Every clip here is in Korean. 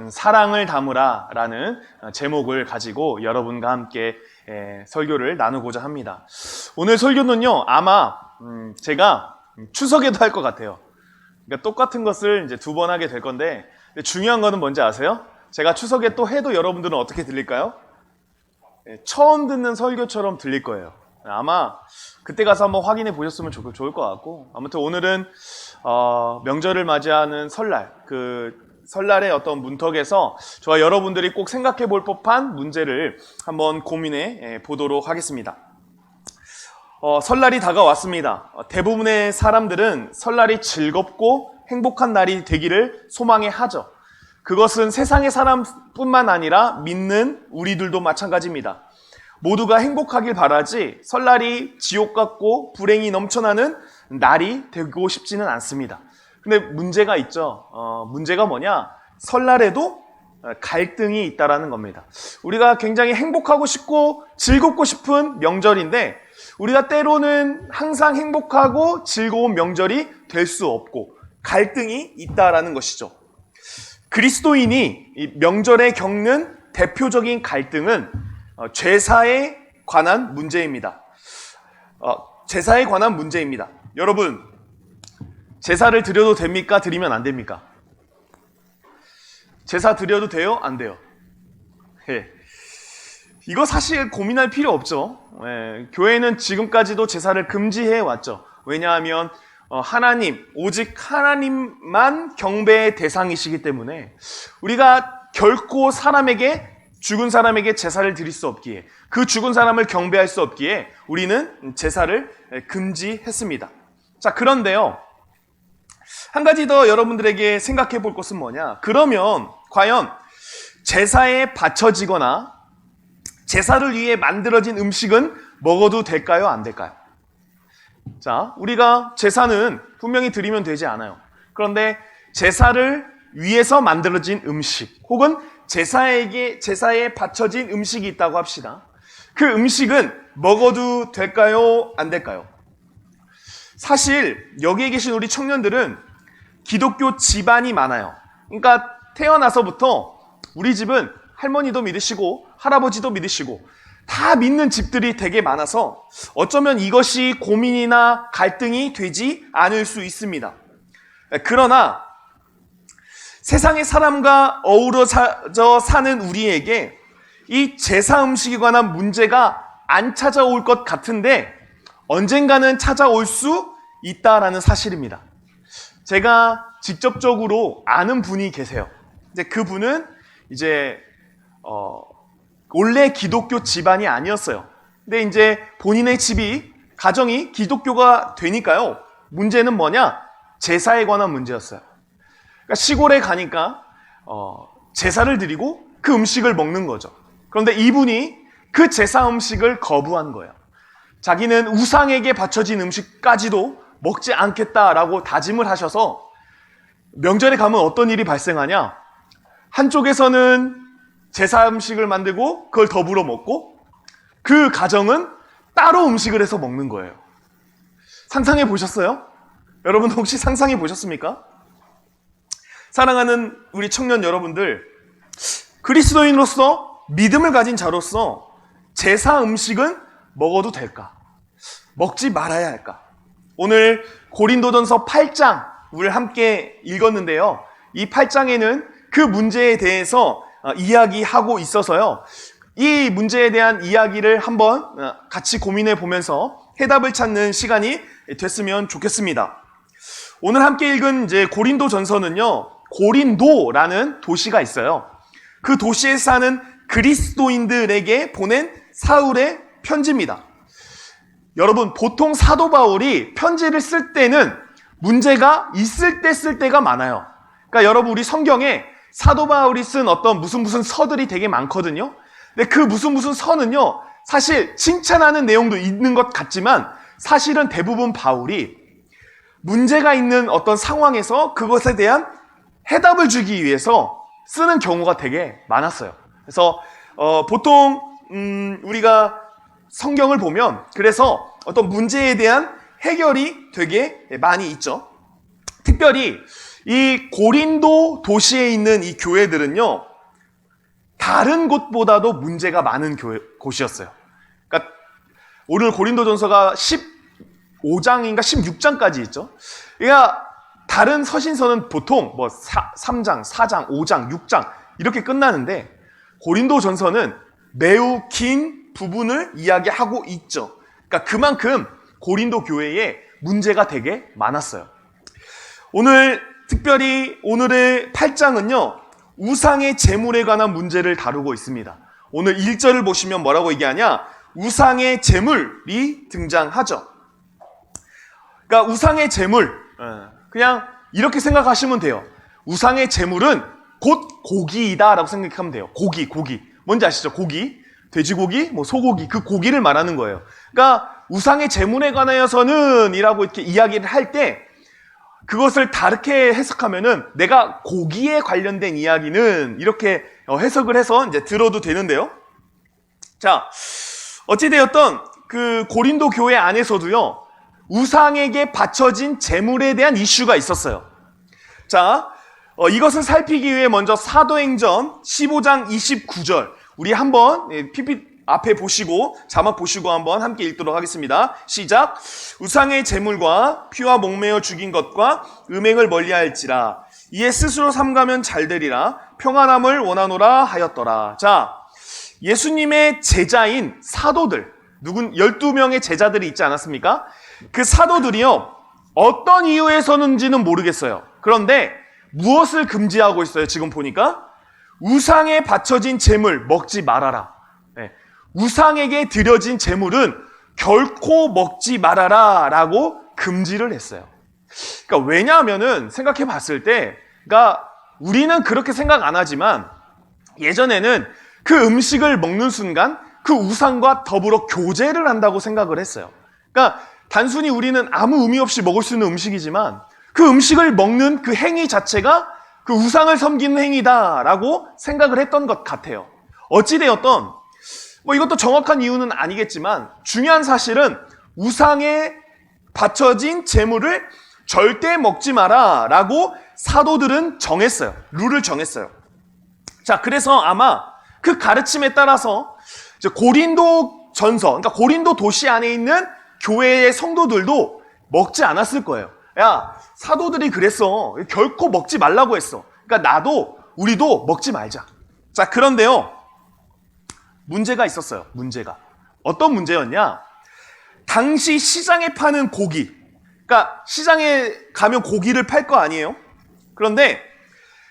사랑을 담으라 라는 제목을 가지고 여러분과 함께 설교를 나누고자 합니다. 오늘 설교는요, 아마 제가 추석에도 할 것 같아요. 그러니까 똑같은 것을 이제 두 번 하게 될 건데, 중요한 거는 뭔지 아세요? 제가 추석에 또 해도 여러분들은 어떻게 들릴까요? 처음 듣는 설교처럼 들릴 거예요. 아마 그때 가서 한번 확인해 보셨으면 좋을 것 같고, 아무튼 오늘은 명절을 맞이하는 설날, 설날의 어떤 문턱에서 저와 여러분들이 꼭 생각해 볼 법한 문제를 한번 고민해 보도록 하겠습니다. 설날이 다가왔습니다. 대부분의 사람들은 설날이 즐겁고 행복한 날이 되기를 소망해 하죠. 그것은 세상의 사람뿐만 아니라 믿는 우리들도 마찬가지입니다. 모두가 행복하길 바라지 설날이 지옥 같고 불행이 넘쳐나는 날이 되고 싶지는 않습니다. 근데 문제가 있죠. 문제가 뭐냐? 설날에도 갈등이 있다라는 겁니다. 우리가 굉장히 행복하고 싶고 즐겁고 싶은 명절인데, 우리가 때로는 항상 행복하고 즐거운 명절이 될 수 없고 갈등이 있다라는 것이죠. 그리스도인이 이 명절에 겪는 대표적인 갈등은 제사에 관한 문제입니다. 제사에 관한 문제입니다. 여러분, 제사를 드려도 됩니까? 드리면 안 됩니까? 제사 드려도 돼요? 안 돼요? 이거 사실 고민할 필요 없죠. 교회는 지금까지도 제사를 금지해 왔죠. 왜냐하면 하나님, 오직 하나님만 경배의 대상이시기 때문에 우리가 결코 죽은 사람에게 제사를 드릴 수 없기에, 그 죽은 사람을 경배할 수 없기에 우리는 제사를 금지했습니다. 자, 그런데요, 한 가지 더 여러분들에게 생각해 볼 것은 뭐냐? 그러면 과연 제사에 바쳐지거나 제사를 위해 만들어진 음식은 먹어도 될까요? 안 될까요? 자, 우리가 제사는 분명히 드리면 되지 않아요. 그런데 제사를 위해서 만들어진 음식, 혹은 제사에 바쳐진 음식이 있다고 합시다. 그 음식은 먹어도 될까요? 안 될까요? 사실 여기에 계신 우리 청년들은 기독교 집안이 많아요. 그러니까 태어나서부터 우리 집은 할머니도 믿으시고 할아버지도 믿으시고 다 믿는 집들이 되게 많아서 어쩌면 이것이 고민이나 갈등이 되지 않을 수 있습니다. 그러나 세상의 사람과 어우러져 사는 우리에게 이 제사 음식에 관한 문제가 안 찾아올 것 같은데 언젠가는 찾아올 수 있다라는 사실입니다. 제가 직접적으로 아는 분이 계세요. 이제 그분은 원래 기독교 집안이 아니었어요. 근데 이제 본인의 가정이 기독교가 되니까요. 문제는 뭐냐? 제사에 관한 문제였어요. 그러니까 시골에 가니까 제사를 드리고 그 음식을 먹는 거죠. 그런데 이분이 그 제사 음식을 거부한 거예요. 자기는 우상에게 바쳐진 음식까지도 먹지 않겠다라고 다짐을 하셔서 명절에 가면 어떤 일이 발생하냐? 한쪽에서는 제사 음식을 만들고 그걸 더불어 먹고, 그 가정은 따로 음식을 해서 먹는 거예요. 상상해 보셨어요? 여러분 혹시 상상해 보셨습니까? 사랑하는 우리 청년 여러분들, 그리스도인으로서 믿음을 가진 자로서 제사 음식은 먹어도 될까? 먹지 말아야 할까? 오늘 고린도전서 8장을 함께 읽었는데요. 이 8장에는 그 문제에 대해서 이야기하고 있어서요. 이 문제에 대한 이야기를 한번 같이 고민해 보면서 해답을 찾는 시간이 됐으면 좋겠습니다. 오늘 함께 읽은 고린도전서는요, 고린도라는 도시가 있어요. 그 도시에 사는 그리스도인들에게 보낸 사울의 편지입니다. 여러분, 보통 사도 바울이 편지를 쓸 때는 문제가 있을 때 쓸 때가 많아요. 그러니까 여러분, 우리 성경에 사도 바울이 쓴 어떤 무슨 서들이 되게 많거든요. 근데 그 무슨 서는요, 사실 칭찬하는 내용도 있는 것 같지만 사실은 대부분 바울이 문제가 있는 어떤 상황에서 그것에 대한 해답을 주기 위해서 쓰는 경우가 되게 많았어요. 그래서 보통 우리가 성경을 보면 그래서 어떤 문제에 대한 해결이 되게 많이 있죠. 특별히 이 고린도 도시에 있는 이 교회들은요, 다른 곳보다도 문제가 많은 곳이었어요. 그러니까 오늘 고린도전서가 15장인가 16장까지 있죠. 그러니까 다른 서신서는 보통 뭐 3장, 4장, 5장, 6장 이렇게 끝나는데 고린도전서는 매우 긴 부분을 이야기하고 있죠. 그러니까 그만큼 고린도 교회에 문제가 되게 많았어요. 오늘 특별히 오늘의 8장은요, 우상의 제물에 관한 문제를 다루고 있습니다. 오늘 1절을 보시면 뭐라고 얘기하냐? 우상의 제물이 등장하죠. 그러니까 우상의 제물, 그냥 이렇게 생각하시면 돼요. 우상의 제물은 곧 고기이다라고 생각하면 돼요. 고기. 뭔지 아시죠? 고기. 돼지고기, 뭐 소고기, 그 고기를 말하는 거예요. 그러니까 우상의 제물에 관하여서는 이라고 이렇게 이야기를 할 때 그것을 다르게 해석하면은 내가 고기에 관련된 이야기는 이렇게 해석을 해서 이제 들어도 되는데요. 자, 어찌되었던 그 고린도 교회 안에서도요, 우상에게 바쳐진 제물에 대한 이슈가 있었어요. 자, 이것을 살피기 위해 먼저 사도행전 15장 29절 우리 한번 PPT 앞에 보시고 자막 보시고 한번 함께 읽도록 하겠습니다. 시작. 우상의 제물과 피와 목매어 죽인 것과 음행을 멀리할지라 이에 스스로 삼가면 잘되리라 평안함을 원하노라 하였더라. 자, 예수님의 제자인 사도들, 12명의 제자들이 있지 않았습니까? 그 사도들이요, 어떤 이유에서는지는 모르겠어요. 그런데 무엇을 금지하고 있어요? 지금 보니까 우상에 바쳐진 제물 먹지 말아라. 우상에게 드려진 제물은 결코 먹지 말아라 라고 금지를 했어요. 그러니까 왜냐하면은 생각해 봤을 때, 그러니까 우리는 그렇게 생각 안 하지만 예전에는 그 음식을 먹는 순간 그 우상과 더불어 교제를 한다고 생각을 했어요. 그러니까 단순히 우리는 아무 의미 없이 먹을 수 있는 음식이지만 그 음식을 먹는 그 행위 자체가 그 우상을 섬기는 행위다라고 생각을 했던 것 같아요. 어찌되었던 뭐 이것도 정확한 이유는 아니겠지만 중요한 사실은 우상에 바쳐진 제물을 절대 먹지 마라 라고 사도들은 정했어요. 룰을 정했어요. 자, 그래서 아마 그 가르침에 따라서 고린도 전서, 그러니까 고린도 도시 안에 있는 교회의 성도들도 먹지 않았을 거예요. 야, 사도들이 그랬어. 결코 먹지 말라고 했어. 그러니까 우리도 먹지 말자. 자, 그런데요, 문제가 있었어요. 문제가. 어떤 문제였냐? 당시 시장에 파는 고기. 그러니까 시장에 가면 고기를 팔 거 아니에요? 그런데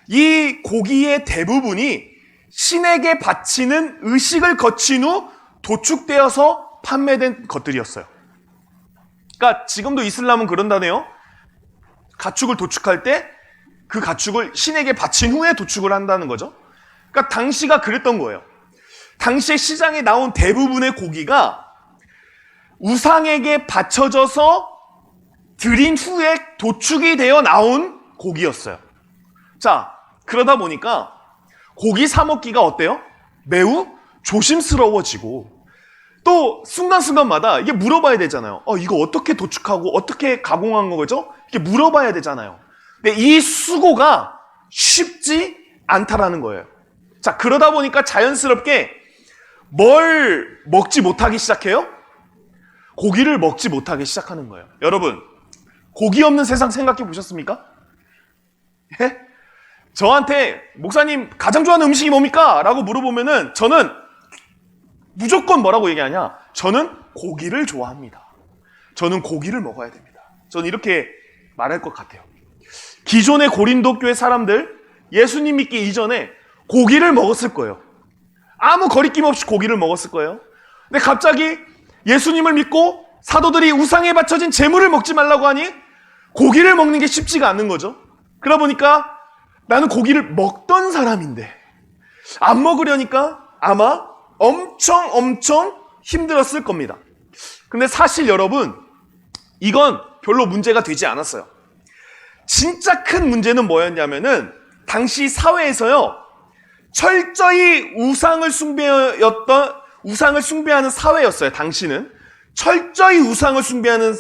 이 고기의 대부분이 신에게 바치는 의식을 거친 후 도축되어서 판매된 것들이었어요. 그러니까 지금도 이슬람은 그런다네요. 가축을 도축할 때 그 가축을 신에게 바친 후에 도축을 한다는 거죠. 그러니까 당시가 그랬던 거예요. 당시에 시장에 나온 대부분의 고기가 우상에게 바쳐져서 드린 후에 도축이 되어 나온 고기였어요. 자, 그러다 보니까 고기 사 먹기가 어때요? 매우 조심스러워지고 또 순간순간마다 이게 물어봐야 되잖아요. 이거 어떻게 도축하고 어떻게 가공한 거죠? 이렇게 물어봐야 되잖아요. 근데 이 수고가 쉽지 않다라는 거예요. 자, 그러다 보니까 자연스럽게 뭘 먹지 못하기 시작해요? 고기를 먹지 못하기 시작하는 거예요. 여러분, 고기 없는 세상 생각해 보셨습니까? 예? 저한테 목사님 가장 좋아하는 음식이 뭡니까? 라고 물어보면은 저는 무조건 뭐라고 얘기하냐? 저는 고기를 좋아합니다. 저는 고기를 먹어야 됩니다. 저는 이렇게 말할 것 같아요. 기존의 고린도 교회 사람들, 예수님 믿기 이전에 고기를 먹었을 거예요. 아무 거리낌 없이 고기를 먹었을 거예요. 근데 갑자기 예수님을 믿고 사도들이 우상에 바쳐진 제물을 먹지 말라고 하니 고기를 먹는 게 쉽지가 않는 거죠. 그러다 보니까 나는 고기를 먹던 사람인데 안 먹으려니까 아마 엄청 힘들었을 겁니다. 근데 사실 여러분, 이건 별로 문제가 되지 않았어요. 진짜 큰 문제는 뭐였냐면은 당시 사회에서요, 철저히 우상을 숭배하는 사회였어요. 당시는 철저히 우상을 숭배하는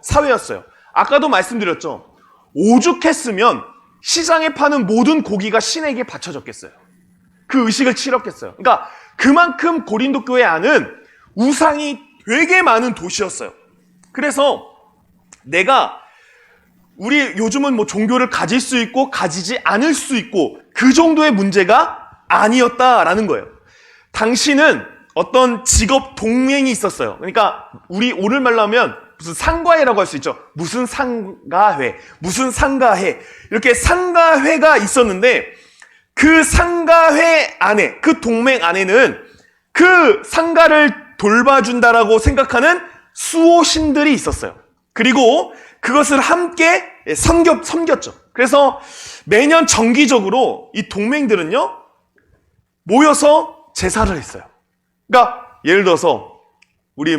사회였어요. 아까도 말씀드렸죠. 오죽했으면 시장에 파는 모든 고기가 신에게 바쳐졌겠어요. 그 의식을 치렀겠어요. 그러니까 그만큼 고린도 교회 안은 우상이 되게 많은 도시였어요. 그래서 내가 우리 요즘은 뭐 종교를 가질 수 있고 가지지 않을 수 있고 그 정도의 문제가 아니었다라는 거예요. 당시는 어떤 직업 동맹이 있었어요. 그러니까 우리 오늘말로 하면 무슨 상가회라고 할 수 있죠. 무슨 상가회, 무슨 상가회, 이렇게 상가회가 있었는데 그 상가회 안에, 그 동맹 안에는 그 상가를 돌봐준다라고 생각하는 수호신들이 있었어요. 그리고 그것을 함께 섬겼죠. 그래서 매년 정기적으로 이 동맹들은요 모여서 제사를 했어요. 그러니까 예를 들어서 우리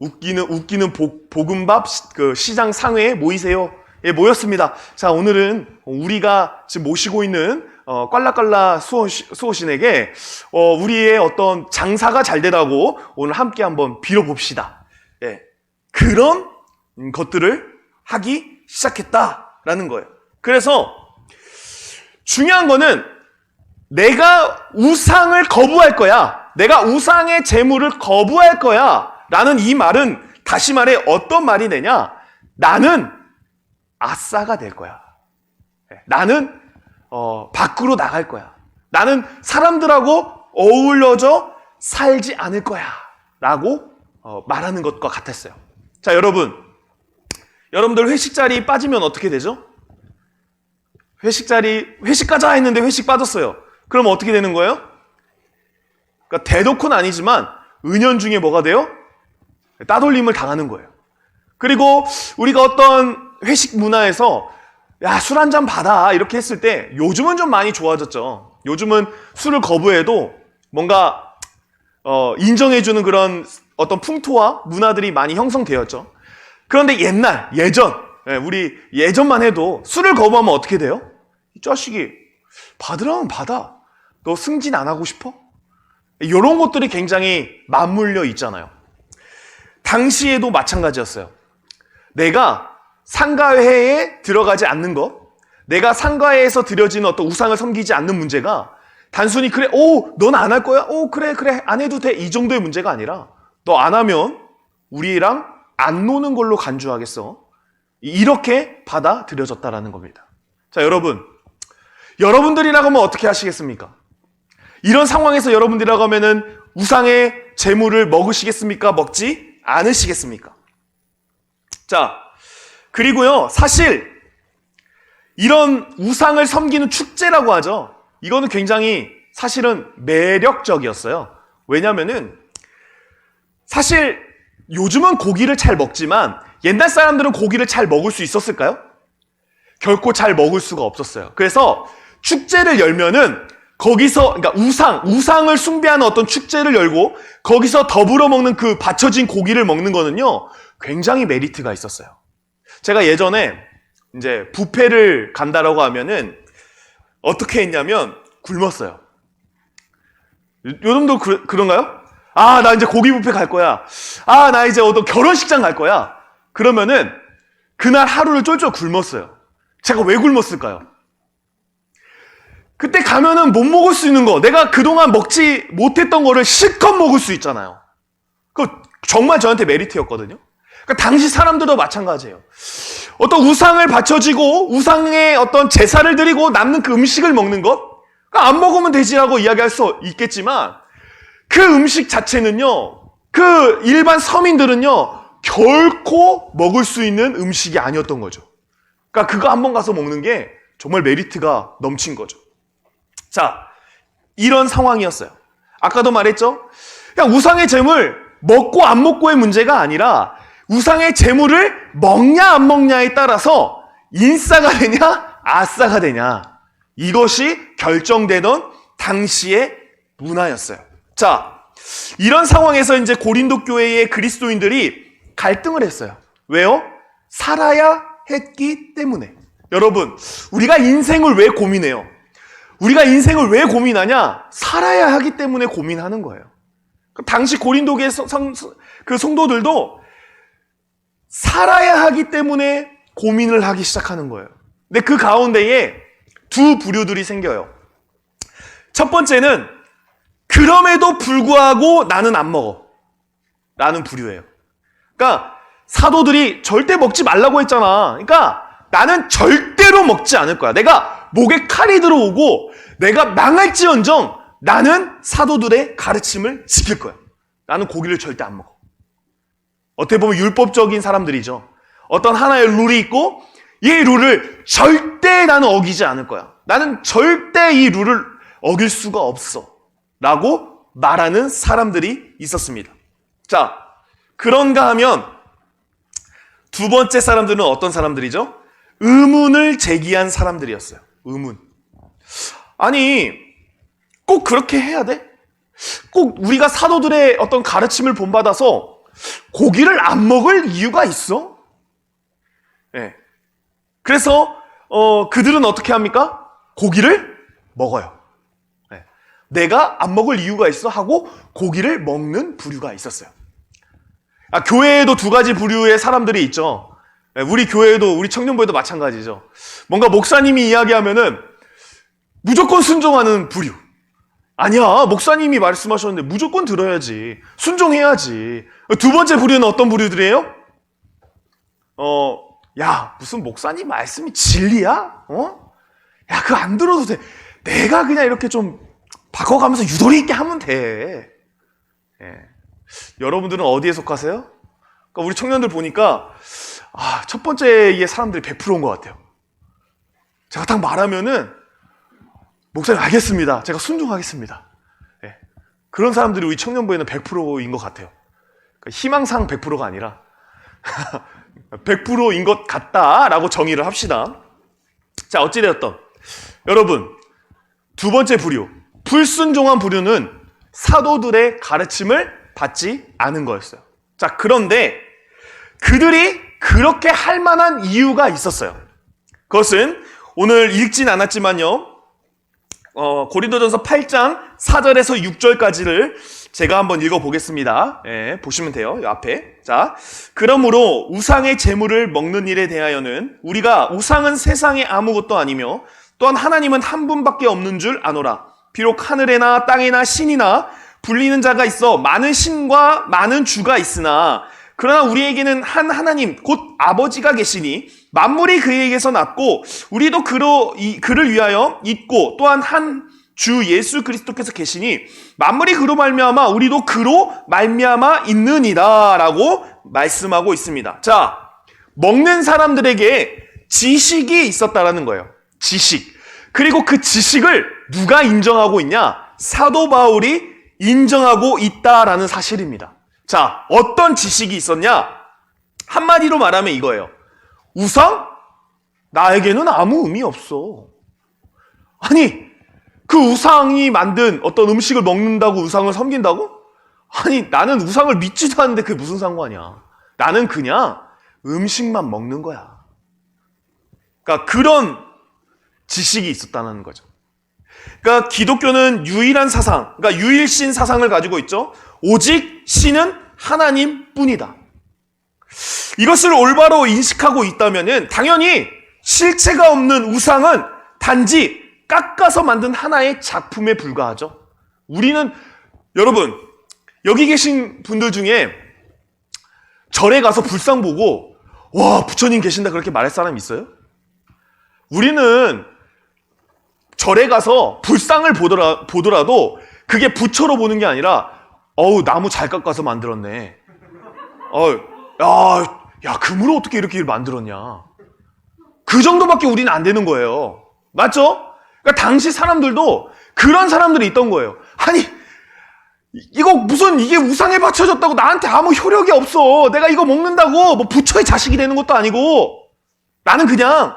웃기는 볶음밥 그 시장 상회에 모이세요. 예, 모였습니다. 자, 오늘은 우리가 지금 모시고 있는 꽐라꽐라 수호신에게 우리의 어떤 장사가 잘 되라고 오늘 함께 한번 빌어봅시다. 예, 그런 것들을 하기 시작했다라는 거예요. 그래서 중요한 거는 내가 우상을 거부할 거야. 내가 우상의 재물을 거부할 거야. 라는 이 말은 다시 말해 어떤 말이 되냐? 나는 아싸가 될 거야. 나는 밖으로 나갈 거야. 나는 사람들하고 어울려져 살지 않을 거야. 라고 말하는 것과 같았어요. 자, 여러분들 회식 자리 빠지면 어떻게 되죠? 회식 가자 했는데 회식 빠졌어요. 그럼 어떻게 되는 거예요? 그러니까 대놓고는 아니지만 은연중에 뭐가 돼요? 따돌림을 당하는 거예요. 그리고 우리가 어떤 회식 문화에서 야, 술 한 잔 받아 이렇게 했을 때 요즘은 좀 많이 좋아졌죠. 요즘은 술을 거부해도 뭔가 인정해주는 그런 어떤 풍토와 문화들이 많이 형성되었죠. 그런데 우리 예전만 해도 술을 거부하면 어떻게 돼요? 이 자식이 받으라면 받아. 너 승진 안 하고 싶어? 이런 것들이 굉장히 맞물려 있잖아요. 당시에도 마찬가지였어요. 내가 상가회에 들어가지 않는 것, 내가 상가회에서 드려지는 어떤 우상을 섬기지 않는 문제가 단순히 그래, 넌 안 할 거야? 그래, 안 해도 돼. 이 정도의 문제가 아니라 너 안 하면 우리랑 안 노는 걸로 간주하겠어. 이렇게 받아들여졌다라는 겁니다. 자, 여러분들이라고 하면 어떻게 하시겠습니까? 이런 상황에서 여러분들이라고 하면은 우상의 재물을 먹으시겠습니까? 먹지 않으시겠습니까? 자, 그리고요, 사실 이런 우상을 섬기는 축제라고 하죠. 이거는 굉장히 사실은 매력적이었어요. 왜냐면은 사실 요즘은 고기를 잘 먹지만 옛날 사람들은 고기를 잘 먹을 수 있었을까요? 결코 잘 먹을 수가 없었어요. 그래서 축제를 열면은 거기서, 그러니까 우상을 숭배하는 어떤 축제를 열고 거기서 더불어 먹는 그 받쳐진 고기를 먹는 거는요, 굉장히 메리트가 있었어요. 제가 예전에 이제 뷔페를 간다라고 하면은 어떻게 했냐면 굶었어요. 요즘도 그런가요? 나 이제 고기 뷔페 갈 거야. 나 이제 어떤 결혼식장 갈 거야. 그러면은 그날 하루를 쫄쫄 굶었어요. 제가 왜 굶었을까요? 그때 가면은 못 먹을 수 있는 거, 내가 그동안 먹지 못했던 거를 실컷 먹을 수 있잖아요. 그거 정말 저한테 메리트였거든요. 그러니까 당시 사람들도 마찬가지예요. 어떤 우상을 바쳐지고 우상의 어떤 제사를 드리고 남는 그 음식을 먹는 것, 그러니까 안 먹으면 되지라고 이야기할 수 있겠지만 그 음식 자체는요, 그 일반 서민들은요 결코 먹을 수 있는 음식이 아니었던 거죠. 그러니까 그거 한번 가서 먹는 게 정말 메리트가 넘친 거죠. 자, 이런 상황이었어요. 아까도 말했죠? 그냥 우상의 재물 먹고 안 먹고의 문제가 아니라 우상의 재물을 먹냐 안 먹냐에 따라서 인싸가 되냐 아싸가 되냐, 이것이 결정되던 당시의 문화였어요. 자, 이런 상황에서 이제 고린도 교회의 그리스도인들이 갈등을 했어요. 왜요? 살아야 했기 때문에. 여러분, 우리가 인생을 왜 고민해요? 우리가 인생을 왜 고민하냐? 살아야 하기 때문에 고민하는 거예요. 당시 고린도교의 그 성도들도 살아야 하기 때문에 고민을 하기 시작하는 거예요. 근데 그 가운데에 두 부류들이 생겨요. 첫 번째는 그럼에도 불구하고 나는 안 먹어 라는 부류예요. 그러니까 사도들이 절대 먹지 말라고 했잖아. 그러니까 나는 절대로 먹지 않을 거야. 내가 목에 칼이 들어오고 내가 망할지언정 나는 사도들의 가르침을 지킬 거야. 나는 고기를 절대 안 먹어. 어떻게 보면 율법적인 사람들이죠. 어떤 하나의 룰이 있고 이 룰을 절대 나는 어기지 않을 거야. 나는 절대 이 룰을 어길 수가 없어 라고 말하는 사람들이 있었습니다. 자, 그런가 하면 두 번째 사람들은 어떤 사람들이죠? 의문을 제기한 사람들이었어요. 의문. 아니, 꼭 그렇게 해야 돼? 꼭 우리가 사도들의 어떤 가르침을 본받아서 고기를 안 먹을 이유가 있어? 네. 그래서 그들은 어떻게 합니까? 고기를 먹어요. 네. 내가 안 먹을 이유가 있어 하고 고기를 먹는 부류가 있었어요. 교회에도 두 가지 부류의 사람들이 있죠. 우리 교회에도, 우리 청년부에도 마찬가지죠. 뭔가 목사님이 이야기하면은 무조건 순종하는 부류. 아니야, 목사님이 말씀하셨는데 무조건 들어야지. 순종해야지. 두 번째 부류는 어떤 부류들이에요? 야, 무슨 목사님 말씀이 진리야? 야, 그거 안 들어도 돼. 내가 그냥 이렇게 좀 바꿔가면서 유도리 있게 하면 돼. 예. 여러분들은 어디에 속하세요? 그러니까 우리 청년들 보니까 첫 번째의 사람들이 100%인 것 같아요. 제가 딱 말하면은 목사님 알겠습니다. 제가 순종하겠습니다. 예. 그런 사람들이 우리 청년부에는 100%인 것 같아요. 그러니까 희망상 100%가 아니라 100%인 것 같다라고 정의를 합시다. 자, 어찌되었던 여러분, 두 번째 부류, 불순종한 부류는 사도들의 가르침을 받지 않은 거였어요. 자, 그런데 그들이 그렇게 할 만한 이유가 있었어요. 그것은 오늘 읽진 않았지만요, 고린도전서 8장 4절에서 6절까지를 제가 한번 읽어보겠습니다. 예, 보시면 돼요. 이 앞에. 자, 그러므로 우상의 재물을 먹는 일에 대하여는 우리가 우상은 세상에 아무것도 아니며 또한 하나님은 한 분밖에 없는 줄 아노라. 비록 하늘에나 땅에나 신이나 불리는 자가 있어 많은 신과 많은 주가 있으나 그러나 우리에게는 한 하나님 곧 아버지가 계시니 만물이 그에게서 났고 우리도 그를 위하여 있고 또한 한 주 예수 그리스도께서 계시니 만물이 그로 말미암아 우리도 그로 말미암아 있느니라 라고 말씀하고 있습니다. 자, 먹는 사람들에게 지식이 있었다라는 거예요. 지식. 그리고 그 지식을 누가 인정하고 있냐? 사도 바울이 인정하고 있다라는 사실입니다. 자, 어떤 지식이 있었냐? 한마디로 말하면 이거예요. 우상? 나에게는 아무 의미 없어. 아니, 그 우상이 만든 어떤 음식을 먹는다고 우상을 섬긴다고? 아니, 나는 우상을 믿지도 않는데 그게 무슨 상관이야. 나는 그냥 음식만 먹는 거야. 그러니까 그런 지식이 있었다는 거죠. 그러니까 기독교는 유일한 사상, 그러니까 유일신 사상을 가지고 있죠. 오직 신은 하나님뿐이다. 이것을 올바로 인식하고 있다면은 당연히 실체가 없는 우상은 단지 깎아서 만든 하나의 작품에 불과하죠. 우리는 여러분 여기 계신 분들 중에 절에 가서 불상 보고 와 부처님 계신다 그렇게 말할 사람 있어요? 우리는 절에 가서 불상을 보더라도 그게 부처로 보는 게 아니라 어우 나무 잘 깎아서 만들었네. 야 금으로 어떻게 이렇게 만들었냐. 그 정도밖에 우리는 안 되는 거예요. 맞죠? 그러니까 당시 사람들도 그런 사람들이 있던 거예요. 아니 이거 무슨 이게 우상에 바쳐졌다고 나한테 아무 효력이 없어. 내가 이거 먹는다고 뭐 부처의 자식이 되는 것도 아니고 나는 그냥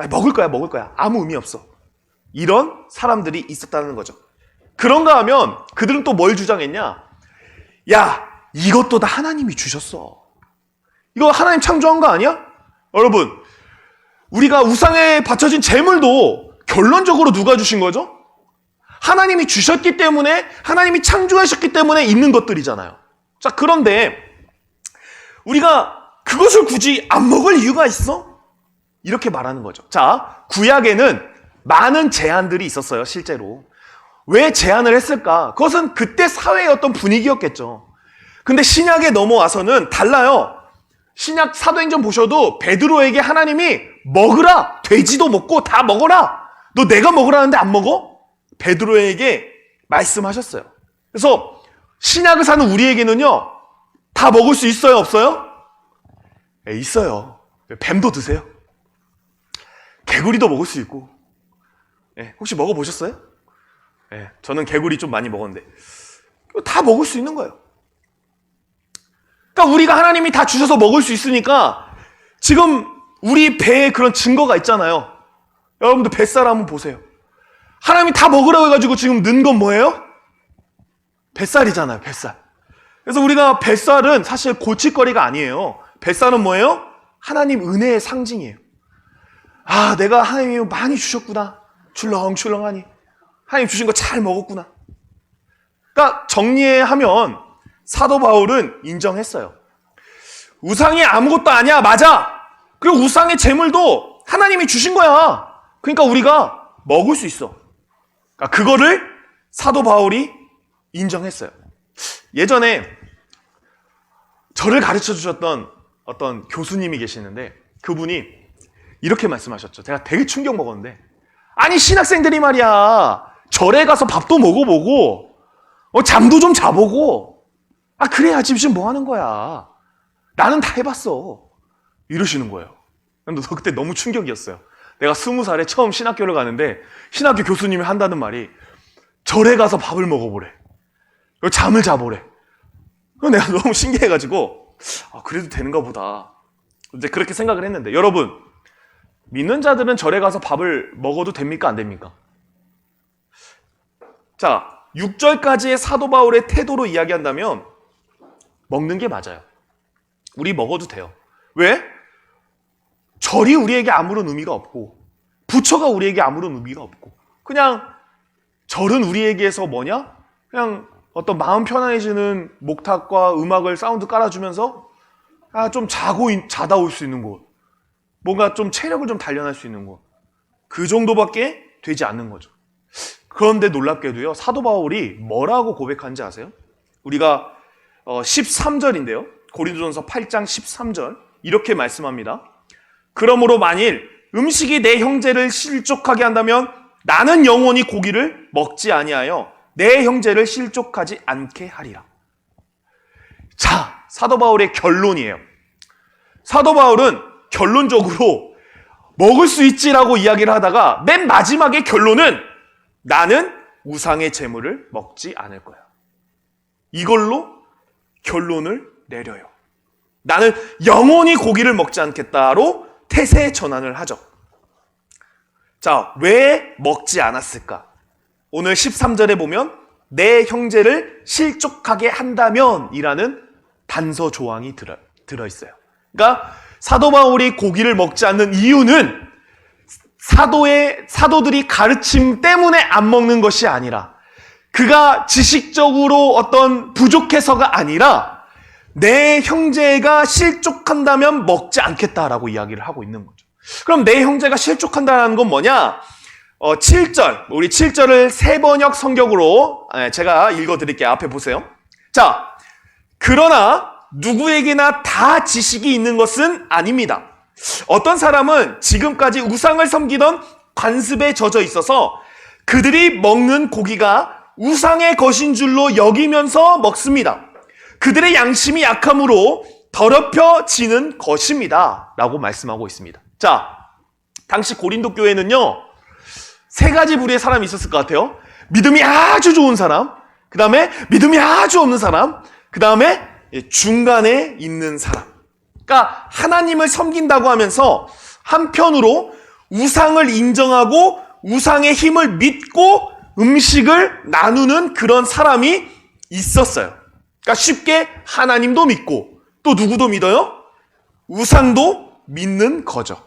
먹을 거야. 아무 의미 없어. 이런 사람들이 있었다는 거죠. 그런가 하면 그들은 또 뭘 주장했냐? 야, 이것도 다 하나님이 주셨어. 이거 하나님 창조한 거 아니야? 여러분, 우리가 우상에 바쳐진 재물도 결론적으로 누가 주신 거죠? 하나님이 주셨기 때문에, 하나님이 창조하셨기 때문에 있는 것들이잖아요. 자, 그런데 우리가 그것을 굳이 안 먹을 이유가 있어? 이렇게 말하는 거죠. 자, 구약에는 많은 제한들이 있었어요, 실제로. 왜 제한을 했을까? 그것은 그때 사회의 어떤 분위기였겠죠. 근데 신약에 넘어와서는 달라요. 신약 사도행전 보셔도 베드로에게 하나님이 먹으라! 돼지도 먹고 다 먹어라! 너 내가 먹으라는데 안 먹어? 베드로에게 말씀하셨어요. 그래서 신약을 사는 우리에게는요, 다 먹을 수 있어요, 없어요? 네, 있어요. 뱀도 드세요. 개구리도 먹을 수 있고. 네, 혹시 먹어보셨어요? 네, 저는 개구리 좀 많이 먹었는데. 다 먹을 수 있는 거예요. 그러니까 우리가 하나님이 다 주셔서 먹을 수 있으니까 지금 우리 배에 그런 증거가 있잖아요. 여러분들 뱃살 한번 보세요. 하나님이 다 먹으라고 해가지고 지금 는 건 뭐예요? 뱃살이잖아요, 뱃살. 그래서 우리가 뱃살은 사실 골칫거리가 아니에요. 뱃살은 뭐예요? 하나님 은혜의 상징이에요. 아, 내가 하나님이 많이 주셨구나. 출렁출렁하니. 하나님 주신 거 잘 먹었구나. 그러니까 정리하면 사도 바울은 인정했어요. 우상이 아무것도 아니야, 맞아. 그리고 우상의 제물도 하나님이 주신 거야. 그러니까 우리가 먹을 수 있어. 그러니까 그거를 사도 바울이 인정했어요. 예전에 저를 가르쳐 주셨던 어떤 교수님이 계시는데 그분이 이렇게 말씀하셨죠. 제가 되게 충격 먹었는데, 아니 신학생들이 말이야 절에 가서 밥도 먹어보고 잠도 좀 자보고, 아 그래야지 지금 뭐 하는 거야. 나는 다 해봤어. 이러시는 거예요. 근데 그때 너무 충격이었어요. 내가 20살에 처음 신학교를 가는데 신학교 교수님이 한다는 말이 절에 가서 밥을 먹어보래. 잠을 자보래. 내가 너무 신기해가지고 그래도 되는가 보다. 이제 그렇게 생각을 했는데, 여러분 믿는 자들은 절에 가서 밥을 먹어도 됩니까? 안 됩니까? 자, 6절까지의 사도 바울의 태도로 이야기한다면 먹는 게 맞아요. 우리 먹어도 돼요. 왜? 절이 우리에게 아무런 의미가 없고 부처가 우리에게 아무런 의미가 없고, 그냥 절은 우리에게서 뭐냐? 그냥 어떤 마음 편안해지는 목탁과 음악을 사운드 깔아주면서 좀 자다 올 수 있는 곳, 뭔가 좀 체력을 좀 단련할 수 있는 곳, 그 정도밖에 되지 않는 거죠. 그런데 놀랍게도요, 사도 바울이 뭐라고 고백하는지 아세요? 우리가 13절인데요 고린도전서 8장 13절 이렇게 말씀합니다. 그러므로 만일 음식이 내 형제를 실족하게 한다면 나는 영원히 고기를 먹지 아니하여 내 형제를 실족하지 않게 하리라. 자, 사도 바울의 결론이에요. 사도 바울은 결론적으로 먹을 수 있지라고 이야기를 하다가 맨 마지막의 결론은 나는 우상의 제물을 먹지 않을 거야. 이걸로 결론을 내려요. 나는 영원히 고기를 먹지 않겠다로 태세 전환을 하죠. 자, 왜 먹지 않았을까? 오늘 13절에 보면 내 형제를 실족하게 한다면 이라는 단서 조항이 들어있어요. 그러니까 사도 바울이 고기를 먹지 않는 이유는 사도들이 가르침 때문에 안 먹는 것이 아니라, 그가 지식적으로 어떤 부족해서가 아니라 내 형제가 실족한다면 먹지 않겠다라고 이야기를 하고 있는 거죠. 그럼 내 형제가 실족한다는 건 뭐냐? 7절, 우리 7절을 세번역 성격으로 제가 읽어드릴게요. 앞에 보세요. 자, 그러나 누구에게나 다 지식이 있는 것은 아닙니다. 어떤 사람은 지금까지 우상을 섬기던 관습에 젖어 있어서 그들이 먹는 고기가 우상의 것인 줄로 여기면서 먹습니다. 그들의 양심이 약함으로 더럽혀지는 것입니다. 라고 말씀하고 있습니다. 자, 당시 고린도 교회는요, 세 가지 부류의 사람이 있었을 것 같아요. 믿음이 아주 좋은 사람, 그 다음에 믿음이 아주 없는 사람, 그 다음에 중간에 있는 사람. 그러니까 하나님을 섬긴다고 하면서 한편으로 우상을 인정하고 우상의 힘을 믿고 음식을 나누는 그런 사람이 있었어요. 그러니까 쉽게 하나님도 믿고 또 누구도 믿어요? 우상도 믿는 거죠.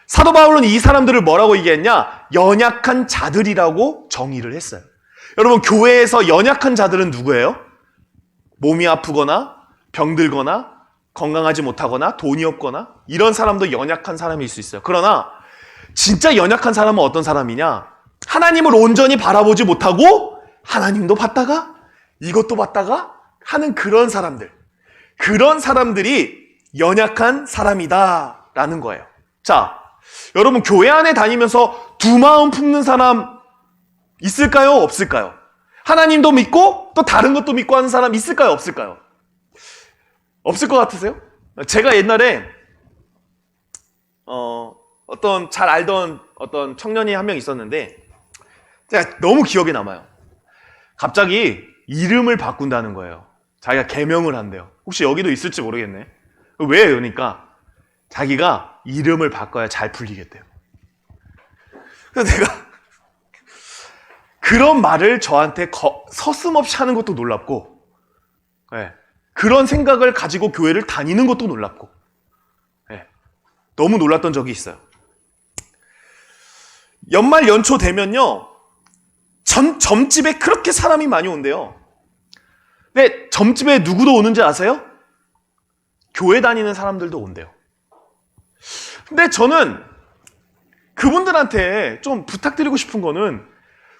사도 바울은 이 사람들을 뭐라고 얘기했냐? 연약한 자들이라고 정의를 했어요. 여러분, 교회에서 연약한 자들은 누구예요? 몸이 아프거나 병들거나 건강하지 못하거나 돈이 없거나 이런 사람도 연약한 사람일 수 있어요. 그러나 진짜 연약한 사람은 어떤 사람이냐? 하나님을 온전히 바라보지 못하고 하나님도 봤다가 이것도 봤다가 하는 그런 사람들. 그런 사람들이 연약한 사람이다라는 거예요. 자, 여러분 교회 안에 다니면서 두 마음 품는 사람 있을까요? 없을까요? 하나님도 믿고 또 다른 것도 믿고 하는 사람 있을까요? 없을까요? 없을 것 같으세요? 제가 옛날에 어떤 잘 알던 어떤 청년이 한 명 있었는데 제가 너무 기억에 남아요. 갑자기 이름을 바꾼다는 거예요. 자기가 개명을 한대요. 혹시 여기도 있을지 모르겠네. 왜? 그러니까 자기가 이름을 바꿔야 잘 풀리겠대요. 그래서 내가 그런 말을 저한테 서슴없이 하는 것도 놀랍고, 네. 그런 생각을 가지고 교회를 다니는 것도 놀랍고, 네. 너무 놀랐던 적이 있어요. 연말 연초 되면요, 점집에 그렇게 사람이 많이 온대요. 근데 점집에 누구도 오는지 아세요? 교회 다니는 사람들도 온대요. 근데 저는 그분들한테 좀 부탁드리고 싶은 거는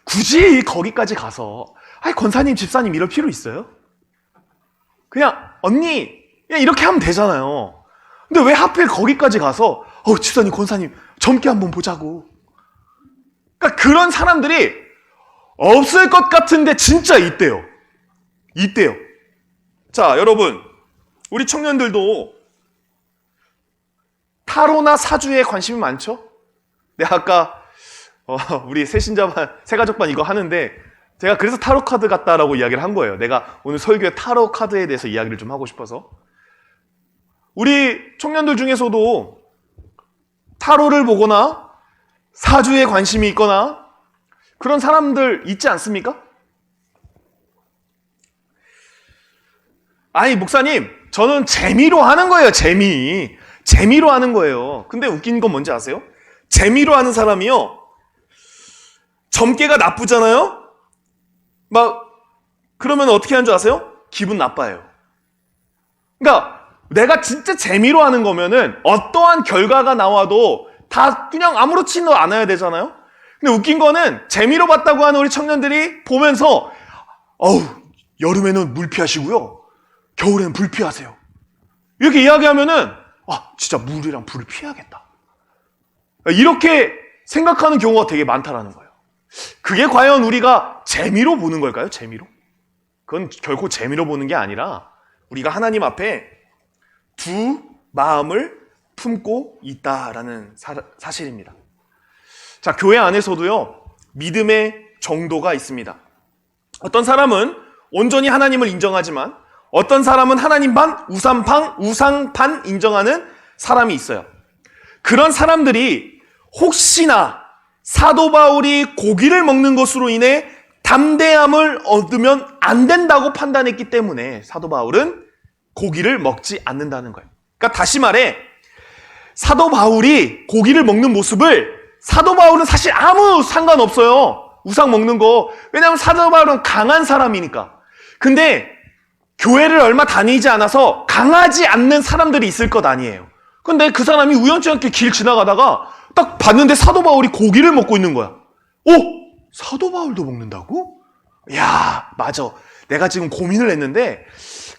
굳이 거기까지 가서 권사님, 집사님 이럴 필요 있어요? 그냥 언니 그냥 이렇게 하면 되잖아요. 근데 왜 하필 거기까지 가서 집사님, 권사님 젊게 한번 보자고. 그러니까 그런 사람들이 없을 것 같은데 진짜 있대요. 있대요. 자, 여러분 우리 청년들도 타로나 사주에 관심이 많죠? 내가 아까 우리 새신자반, 새가족반 이거 하는데 제가 그래서 타로 카드 같다라고 이야기를 한 거예요. 내가 오늘 설교에 타로 카드에 대해서 이야기를 좀 하고 싶어서. 우리 청년들 중에서도 타로를 보거나 사주에 관심이 있거나 그런 사람들 있지 않습니까? 아니 목사님, 저는 재미로 하는 거예요. 재미로 하는 거예요. 근데 웃긴 건 뭔지 아세요? 재미로 하는 사람이요, 점괘가 나쁘잖아요? 그러면 어떻게 하는 줄 아세요? 기분 나빠요. 그러니까 내가 진짜 재미로 하는 거면은 어떠한 결과가 나와도 다 그냥 아무렇지도 않아야 되잖아요? 근데 웃긴 거는 재미로 봤다고 하는 우리 청년들이 보면서 여름에는 물 피하시고요, 겨울에는 불 피하세요. 이렇게 이야기하면은 진짜 물이랑 불을 피해야겠다. 이렇게 생각하는 경우가 되게 많다라는 거예요. 그게 과연 우리가 재미로 보는 걸까요? 재미로? 그건 결코 재미로 보는 게 아니라 우리가 하나님 앞에 두 마음을 품고 있다라는 사실입니다. 자, 교회 안에서도요, 믿음의 정도가 있습니다. 어떤 사람은 온전히 하나님을 인정하지만 어떤 사람은 하나님 반, 우상 반 인정하는 사람이 있어요. 그런 사람들이 혹시나 사도 바울이 고기를 먹는 것으로 인해 담대함을 얻으면 안 된다고 판단했기 때문에 사도 바울은 고기를 먹지 않는다는 거예요. 그러니까 다시 말해, 사도 바울이 고기를 먹는 모습을 사도 바울은 사실 아무 상관없어요. 우상 먹는 거. 왜냐하면 사도 바울은 강한 사람이니까. 근데 교회를 얼마 다니지 않아서 강하지 않는 사람들이 있을 것 아니에요. 근데 그 사람이 우연치 않게 길 지나가다가 딱 봤는데 사도 바울이 고기를 먹고 있는 거야. 사도 바울도 먹는다고? 야, 맞아. 내가 지금 고민을 했는데